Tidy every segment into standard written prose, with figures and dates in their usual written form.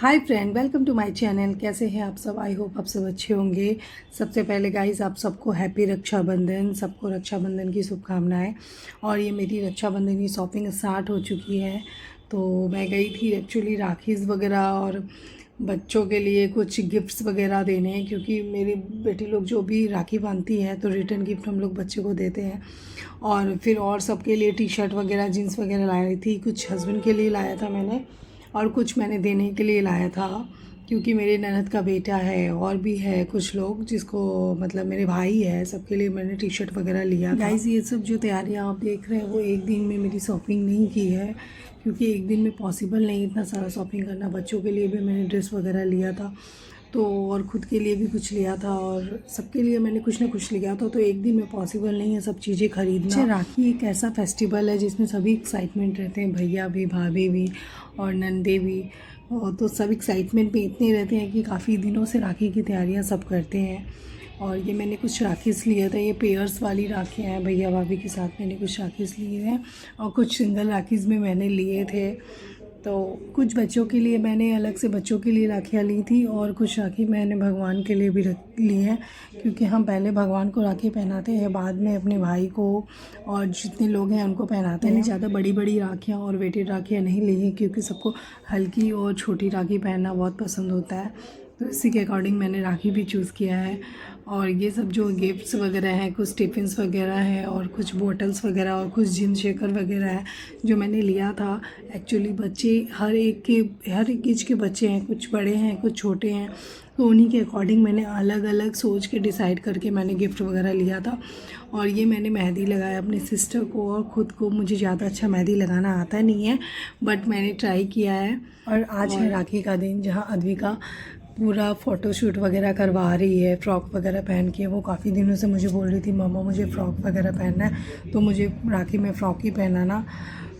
Hi friend, welcome to my channel. कैसे हैं आप सब? आई होप आप सब अच्छे होंगे। सबसे पहले गाइस, आप सबको हैप्पी रक्षाबंधन। सबको रक्षाबंधन की शुभकामनाएं। और ये मेरी रक्षाबंधन की शॉपिंग स्टार्ट हो चुकी है। तो मैं गई थी एक्चुअली राखीज़ वगैरह और बच्चों के लिए कुछ गिफ्ट्स वगैरह देने हैं, क्योंकि मेरी बेटी लोग जो भी राखी बांधती है तो रिटर्न गिफ्ट हम लोग बच्चे को देते हैं। और फिर और सबके लिए टी शर्ट वगैरह, जीन्स वगैरह लाई थी। कुछ हस्बैंड के लिए लाया था मैंने, और कुछ मैंने देने के लिए लाया था, क्योंकि मेरे ननद का बेटा है और भी है कुछ लोग जिसको मतलब मेरे भाई है, सबके लिए मैंने टी शर्ट वगैरह लिया। गाइस, ये सब जो तैयारियां आप देख रहे हैं वो एक दिन में मेरी शॉपिंग नहीं की है, क्योंकि एक दिन में पॉसिबल नहीं इतना सारा शॉपिंग करना। बच्चों के लिए भी मैंने ड्रेस वगैरह लिया था, तो और ख़ुद के लिए भी कुछ लिया था, और सबके लिए मैंने कुछ ना कुछ लिया था। तो एक दिन में पॉसिबल नहीं है सब चीज़ें खरीदना। राखी एक ऐसा फेस्टिवल है जिसमें सभी एक्साइटमेंट रहते हैं, भैया भी, भाभी भी और नंदे भी। तो सब एक्साइटमेंट में इतने रहते हैं कि काफ़ी दिनों से राखी की तैयारियां सब करते हैं। और ये मैंने कुछ राखीज़ लिए थे, ये पेयर्स वाली राखियाँ हैं। भैया भाभी के साथ मैंने कुछ राखीज़ लिए हैं, और कुछ सिंगल राखीज़ में मैंने लिए थे। तो कुछ बच्चों के लिए मैंने अलग से बच्चों के लिए राखियाँ ली थी, और कुछ राखी मैंने भगवान के लिए भी ली हैं, क्योंकि हम पहले भगवान को राखी पहनाते हैं, बाद में अपने भाई को और जितने लोग हैं उनको पहनाते हैं। ज़्यादा बड़ी बड़ी राखियाँ और वेटेड राखियाँ नहीं ली हैं, क्योंकि सबको हल्की और छोटी राखी पहनना बहुत पसंद होता है। तो इसी के अकॉर्डिंग मैंने राखी भी चूज़ किया है। और ये सब जो गिफ्ट्स वगैरह हैं, कुछ टिफ़िन्स वगैरह हैं, और कुछ बोटल्स वगैरह, और कुछ जिन शेकर वगैरह है जो मैंने लिया था। एक्चुअली बच्चे हर एक एज के बच्चे हैं, कुछ बड़े हैं कुछ छोटे हैं, तो उन्हीं के अकॉर्डिंग मैंने अलग अलग सोच के डिसाइड करके मैंने गिफ्ट वगैरह लिया था। और ये मैंने मेहंदी लगाया अपनी सिस्टर को और ख़ुद को। मुझे ज़्यादा अच्छा मेहंदी लगाना आता नहीं है, बट मैंने ट्राई किया है। और आज है राखी का दिन, जहाँ अद्विका पूरा फ़ोटोशूट वगैरह करवा रही है फ़्रॉक वगैरह पहन के। वो काफ़ी दिनों से मुझे बोल रही थी, मम्मा मुझे फ़्रॉक वगैरह पहनना है, तो मुझे राखी में फ़्रॉक ही पहनाना।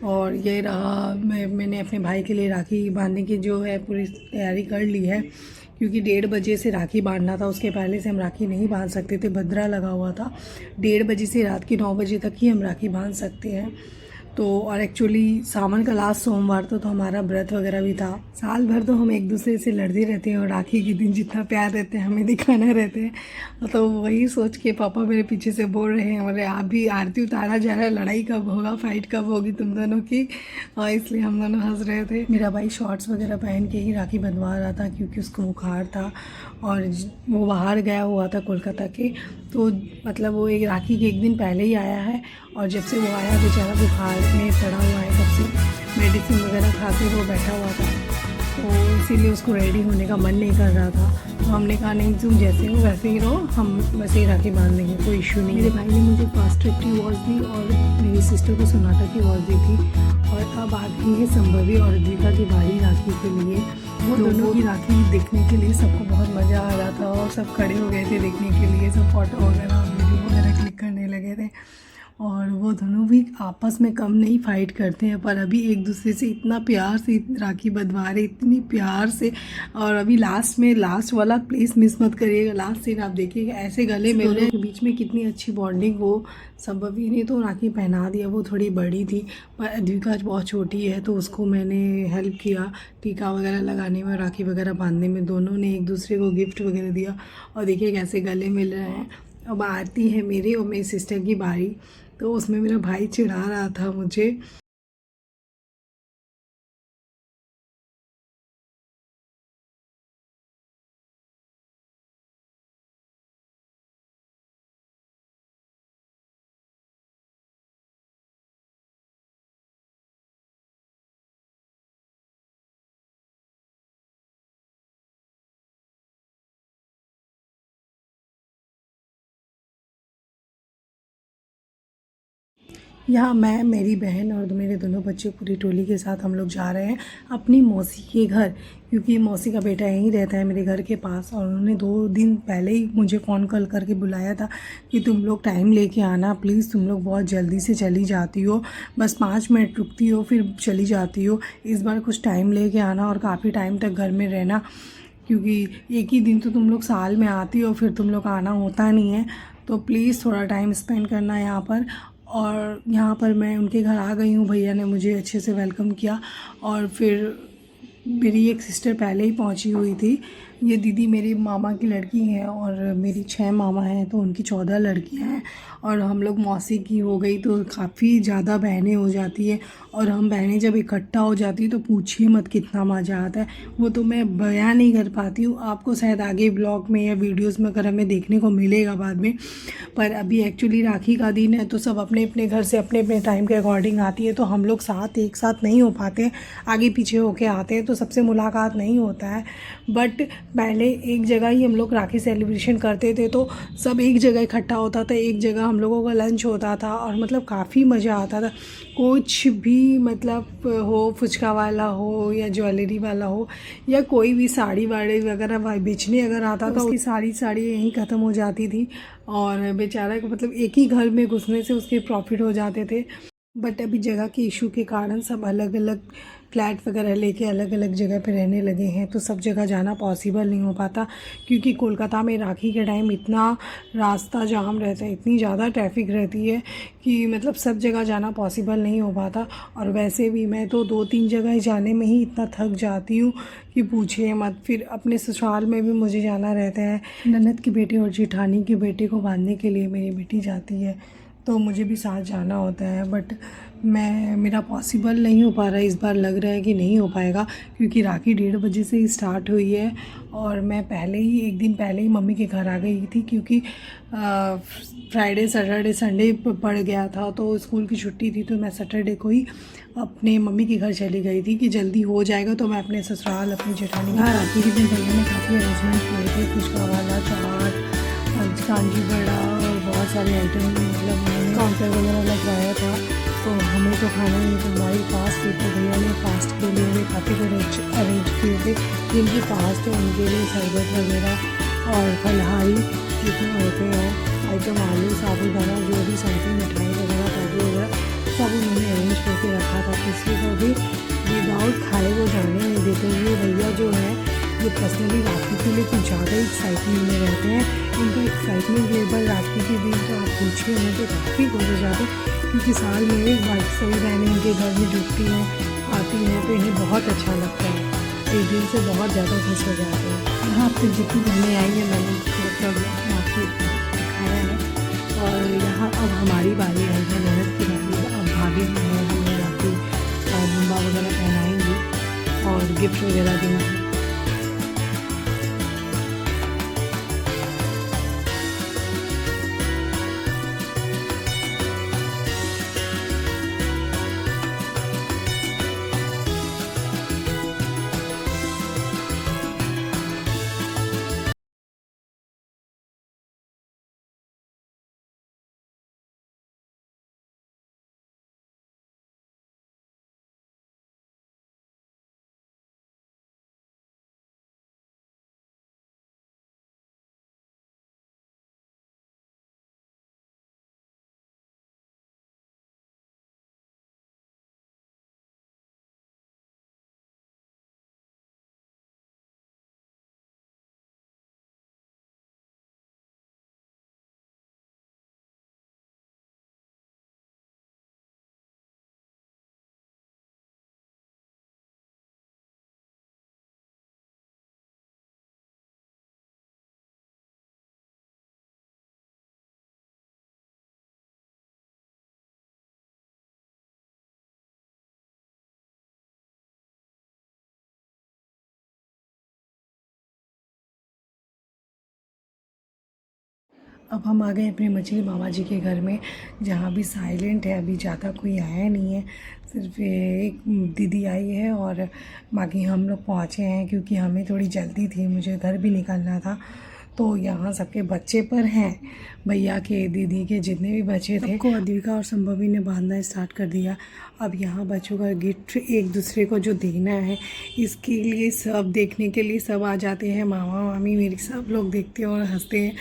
और ये रहा, मैंने अपने भाई के लिए राखी बांधने की जो है पूरी तैयारी कर ली है, क्योंकि 1:30 बजे से राखी बांधना था। उसके पहले से हम राखी नहीं बांध सकते थे, भद्रा लगा हुआ था। 1:30 बजे से रात के 9 बजे तक ही हम राखी बांध सकते हैं। तो और एक्चुअली सावन का लास्ट सोमवार तो हमारा व्रत वगैरह भी था। साल भर तो हम एक दूसरे से लड़ते रहते हैं, और राखी के दिन जितना प्यार रहते हैं हमें दिखाना रहते हैं। तो वही सोच के पापा मेरे पीछे से बोल रहे हैं, बोले आप भी आरती उतारा जा रहा है, लड़ाई कब होगा, फाइट कब होगी तुम दोनों की। और इसलिए हम दोनों हंस रहे थे। मेरा भाई शॉर्ट्स वगैरह पहन के ही राखी बंधवा रहा था, क्योंकि उसको बुखार था और वो बाहर गया हुआ था कोलकाता के। तो मतलब वो एक राखी के एक दिन पहले ही आया है, और जब से वो आया बेचारा बुखार में पड़ा हुआ है, तब से मेडिसिन वगैरह खा के वो बैठा हुआ था। तो इसीलिए उसको रेडी होने का मन नहीं कर रहा था। तो हमने कहा नहीं, तुम जैसे हो वैसे ही रहो, हम वैसे ही राखी बांध देंगे, कोई इशू नहीं। मेरे भाई ने मुझे फास्ट ट्रैक की वॉच दी, और मेरी सिस्टर को सोनाटा की वॉच दी थी। और अब आती है संभवी और अद्विका की बारी राखी के लिए। वो दोनों की राखी देखने के लिए सबको बहुत मज़ा आ रहा था, और सब खड़े हो गए थे देखने के लिए। सब फ़ोटो वगैरह वीडियो वगैरह क्लिक करने लगे थे। और वो दोनों भी आपस में कम नहीं फाइट करते हैं, पर अभी एक दूसरे से इतना प्यार से राखी बंधवा रहे, इतनी प्यार से। और अभी लास्ट में, लास्ट वाला प्लीज़ मिस मत करिएगा, लास्ट सीन आप देखिएगा, ऐसे गले मिल रहे हैं, बीच में कितनी अच्छी बॉन्डिंग। वो संभवी ने तो राखी पहना दिया, वो थोड़ी बड़ी थी, पर अद्विका बहुत छोटी है, तो उसको मैंने हेल्प किया टीका वगैरह लगाने में, राखी वगैरह बांधने में। दोनों ने एक दूसरे को गिफ्ट वगैरह दिया, और देखिए कैसे गले मिल रहे हैं। अब आती है मेरी और मेरी सिस्टर की बारी, तो उसमें मेरा भाई चिढ़ा रहा था मुझे। यहाँ मैं, मेरी बहन और मेरे दोनों बच्चे पूरी टोली के साथ हम लोग जा रहे हैं अपनी मौसी के घर, क्योंकि मौसी का बेटा यहीं रहता है मेरे घर के पास। और उन्होंने 2 दिन पहले ही मुझे फ़ोन कॉल करके बुलाया था कि तुम लोग टाइम लेके आना प्लीज़, तुम लोग बहुत जल्दी से चली जाती हो, बस 5 मिनट रुकती हो फिर चली जाती हो, इस बार कुछ टाइम लेके आना और काफ़ी टाइम तक घर में रहना, क्योंकि एक ही दिन तो तुम लोग साल में आती हो, फिर तुम लोग आना होता नहीं है। तो प्लीज़ थोड़ा टाइम स्पेंड करना यहाँ पर। और यहाँ पर मैं उनके घर आ गई हूँ, भैया ने मुझे अच्छे से वेलकम किया, और फिर मेरी एक सिस्टर पहले ही पहुंची हुई थी। ये दीदी मेरी मामा की लड़की हैं और मेरी 6 मामा हैं तो उनकी 14 लड़कियां हैं और हम लोग मौसी की हो गई तो काफ़ी ज़्यादा बहनें हो जाती है। और हम बहनें जब इकट्ठा हो जाती है तो पूछिए मत कितना मज़ा आता है, वो तो मैं बयान नहीं कर पाती हूँ। आपको शायद आगे ब्लॉग में या वीडियोज़ में अगर हमें देखने को मिलेगा बाद में। पर अभी एक्चुअली राखी का दिन है तो सब अपने अपने घर से अपने अपने टाइम के अकॉर्डिंग आती है, तो हम लोग साथ एक साथ नहीं हो पाते हैं, आगे पीछे होके आते हैं तो सबसे मुलाकात नहीं होता है। बट पहले एक जगह ही हम लोग राखी सेलिब्रेशन करते थे तो सब एक जगह इकट्ठा होता था, एक जगह हम लोगों का लंच होता था और मतलब काफ़ी मज़ा आता था। कुछ भी मतलब हो, फुचका वाला हो या ज्वेलरी वाला हो या कोई भी साड़ी वाड़ी वगैरह बेचने अगर आता था, उसकी सारी साड़ी यहीं ख़त्म हो जाती थी और बेचारा को मतलब एक ही घर में घुसने से उसके प्रॉफिट हो जाते थे। बट अभी जगह के इशू के कारण सब अलग अलग फ्लैट वगैरह लेके अलग अलग जगह पे रहने लगे हैं तो सब जगह जाना पॉसिबल नहीं हो पाता, क्योंकि कोलकाता में राखी के टाइम इतना रास्ता जाम रहता है, इतनी ज़्यादा ट्रैफिक रहती है कि मतलब सब जगह जाना पॉसिबल नहीं हो पाता। और वैसे भी मैं तो 2-3 जगह जाने में ही इतना थक जाती हूँ कि पूछिए मत। फिर अपने ससुराल में भी मुझे जाना रहता है, ननद के बेटे और जेठानी के बेटे को बांधने के लिए मेरी बेटी जाती है तो मुझे भी साथ जाना होता है। बट मेरा पॉसिबल नहीं हो पा रहा है इस बार, लग रहा है कि नहीं हो पाएगा क्योंकि राखी 1:30 बजे से ही स्टार्ट हुई है और मैं पहले ही एक दिन पहले ही मम्मी के घर आ गई थी क्योंकि फ्राइडे सैटरडे संडे पड़ गया था तो स्कूल की छुट्टी थी, तो मैं सैटरडे को ही अपने मम्मी के घर चली गई थी कि जल्दी हो जाएगा तो मैं अपने ससुराल अपनी जेठानी घर आती थी। भैया ने काफ़ी अरेंजमेंट किए थे, फुचका वाला, चाट, कांजी बड़ा और बहुत सारे आइटम मतलब उन्होंने काउंटर वगैरह लगवाया था। तो हमें तो खाना नहीं, तो हमारी फास्ट थी तो भैया ने फास्ट के लिए भी काफ़ी कुछ अरेंज किए थे। जिनकी फास्ट है उनके लिए शरबत वगैरह और फलहारी जितने होते हैं आइटम, आलू, साबूदाना, जो भी समथिंग मिठाई वगैरह काजू वगैरह सब उन्होंने अरेंज करके रखा था। किसी को भी विदाउट खाए वो जाने नहीं देते। ये भैया जो है ये पर्सनली राखी के लिए कुछ ज़्यादा एक्साइटमेंट में रहते हैं। इनका एक्साइटमेंट लेवल राखी के दिन तो आप पूछिए हमें तो काफ़ी हो जाते हैं, क्योंकि साल में एक बार सभी बहनें इनके घर में जुटती हैं, आती हैं तो इन्हें बहुत अच्छा लगता है। एक दिन से बहुत ज़्यादा खुश हो जाते हैं। यहाँ पे जितनी बहनें आई हैं मैंने मतलब आपको दिखाया है और यहाँ अब हमारी बारी आई है, ननद की बारी। अब भाभी भी है, हमें राखी बुम्बा वगैरह पहनाएंगी और गिफ्ट वगैरह देंगी। अब हम आ गए अपने मछली मामा जी के घर में, जहाँ भी साइलेंट है, अभी ज़्यादा कोई आया नहीं है, सिर्फ एक दीदी आई है और बाकी हम लोग पहुँचे हैं क्योंकि हमें थोड़ी जल्दी थी, मुझे घर भी निकलना था। तो यहाँ सबके बच्चे पर हैं, भैया के, दीदी के जितने भी बच्चे थे सबको अद्विका और संभवी ने बांधना स्टार्ट कर दिया। अब यहाँ बच्चों का गिफ्ट एक दूसरे को जो देना है इसके लिए सब देखने के लिए सब आ जाते हैं, मामा मामी मेरी सब लोग देखते हैं और हंसते हैं।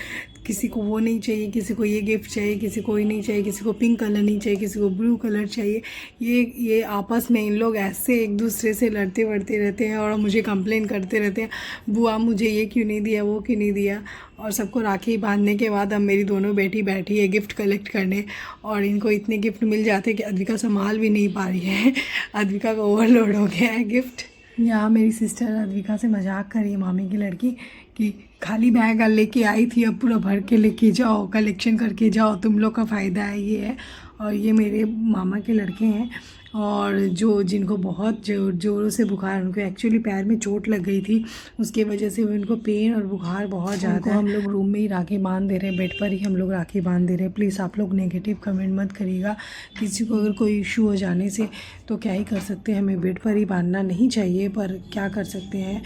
किसी को वो नहीं चाहिए, किसी को ये गिफ्ट चाहिए, किसी को ये नहीं चाहिए, किसी को पिंक कलर नहीं चाहिए, किसी को ब्लू कलर चाहिए। ये आपस में इन लोग ऐसे एक दूसरे से लड़ते वड़ते रहते हैं और मुझे कंप्लेन करते रहते हैं, बुआ मुझे ये क्यों नहीं दिया, वो क्यों नहीं दिया। और सबको राखी बांधने के बाद अब मेरी दोनों बेटी बैठी है गिफ्ट कलेक्ट करने और इनको इतने गिफ्ट मिल जाते हैं कि अद्विका संभाल भी नहीं पा रही है। अद्विका का ओवरलोड हो गया है गिफ्ट। यहाँ मेरी सिस्टर अद्विका से मजाक कर रही है मामी की लड़की कि खाली बैग लेके आई थी, अब पूरा भर के लेके जाओ, कलेक्शन करके जाओ, तुम लोग का फ़ायदा है ये है। और ये मेरे मामा के लड़के हैं और जो जिनको बहुत ज़ोरों से बुखार, उनको एक्चुअली पैर में चोट लग गई थी, उसके वजह से उनको पेन और बुखार बहुत ज़्यादा है। हम लोग रूम में ही राखी बांध दे रहे हैं, बेड पर ही हम लोग राखी बांध दे रहे हैं। प्लीज़ आप लोग नेगेटिव कमेंट मत करिएगा। किसी को अगर कोई इशू हो जाने से तो क्या ही कर सकते हैं, हमें बेड पर ही बांधना नहीं चाहिए, पर क्या कर सकते हैं।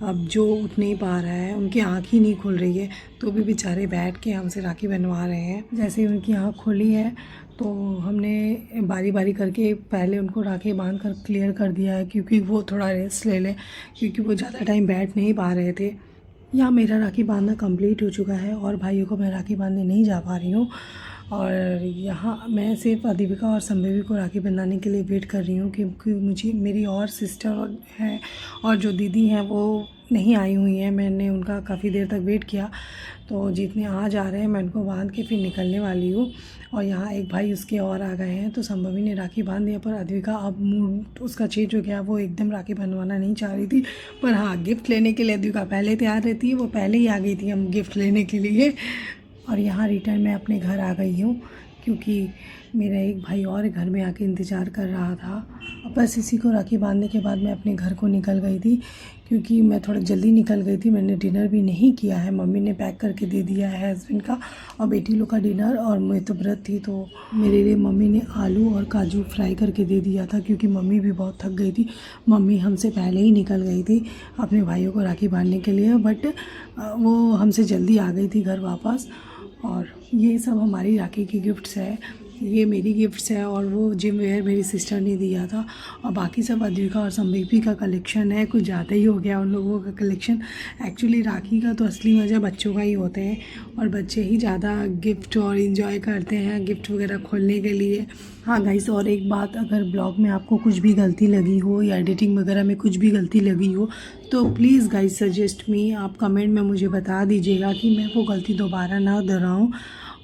अब जो उठ नहीं पा रहा है, उनकी आँख ही नहीं खुल रही है, तो भी बेचारे बैठ के हमसे राखी बनवा रहे हैं। जैसे ही उनकी आँख खुली है तो हमने बारी बारी करके पहले उनको राखी बांध कर क्लियर कर दिया है, क्योंकि वो थोड़ा रेस्ट ले लें, क्योंकि वो ज़्यादा टाइम बैठ नहीं पा रहे थे। यहाँ मेरा राखी बांधना कंप्लीट हो चुका है और भाइयों को मैं राखी बांधने नहीं जा पा रही हूँ। और यहाँ मैं सिर्फ अदीबिका और संबेबी को राखी बंधाने के लिए वेट कर रही हूँ, क्योंकि मुझे मेरी और सिस्टर है और जो दीदी हैं वो नहीं आई हुई हैं। मैंने उनका काफ़ी देर तक वेट किया, तो जितने आ जा रहे हैं मैं उनको बांध के फिर निकलने वाली हूँ। और यहाँ एक भाई उसके और आ गए हैं, तो संभवी ने राखी बांध दिया, पर अद्विका अब मूड उसका चेंज हो गया, वो एकदम राखी बंधवाना नहीं चाह रही थी। पर हाँ, गिफ्ट लेने के लिए अद्विका पहले तैयार रहती है, वो पहले ही आ गई थी हम गिफ्ट लेने के लिए। और यहाँ रिटर्न मैं अपने घर आ गई हूँ, क्योंकि मेरा एक भाई और घर में आके इंतज़ार कर रहा था। बस इसी को राखी बांधने के बाद मैं अपने घर को निकल गई थी, क्योंकि मैं थोड़ा जल्दी निकल गई थी। मैंने डिनर भी नहीं किया है, मम्मी ने पैक करके दे दिया है हस्बैंड का और बेटी लोग का डिनर, और मैं तो व्रत थी तो मेरे लिए मम्मी ने आलू और काजू फ्राई करके दे दिया था, क्योंकि मम्मी भी बहुत थक गई थी। मम्मी हमसे पहले ही निकल गई थी अपने भाइयों को राखी बांधने के लिए, बट वो हमसे जल्दी आ गई थी घर वापस। और ये सब हमारी राखी की गिफ्ट्स है, ये मेरी गिफ्ट्स है, और वो जिम वेयर मेरी सिस्टर ने दिया था, और बाकी सब अद्विका और संबेबी का कलेक्शन है। कुछ ज़्यादा ही हो गया उन लोगों का कलेक्शन। एक्चुअली राखी का तो असली मज़ा बच्चों का ही होते हैं, और बच्चे ही ज़्यादा गिफ्ट और इन्जॉय करते हैं गिफ्ट वगैरह खोलने के लिए। हाँ गाइस, और एक बात, अगर ब्लॉग में आपको कुछ भी गलती लगी हो या एडिटिंग वगैरह में कुछ भी गलती लगी हो, तो प्लीज़ गाइस सजेस्ट मी, आप कमेंट में मुझे बता दीजिएगा कि मैं वो गलती दोबारा ना दोहराऊँ।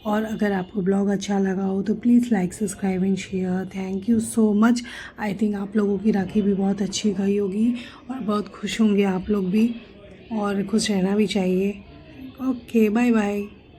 और अगर आपको ब्लॉग अच्छा लगा हो तो please like, subscribe and share. Thank you so much. I think आप लोगों की राखी भी बहुत अच्छी गई होगी और बहुत खुश होंगे आप लोग भी, और खुश रहना भी चाहिए। Okay, bye bye.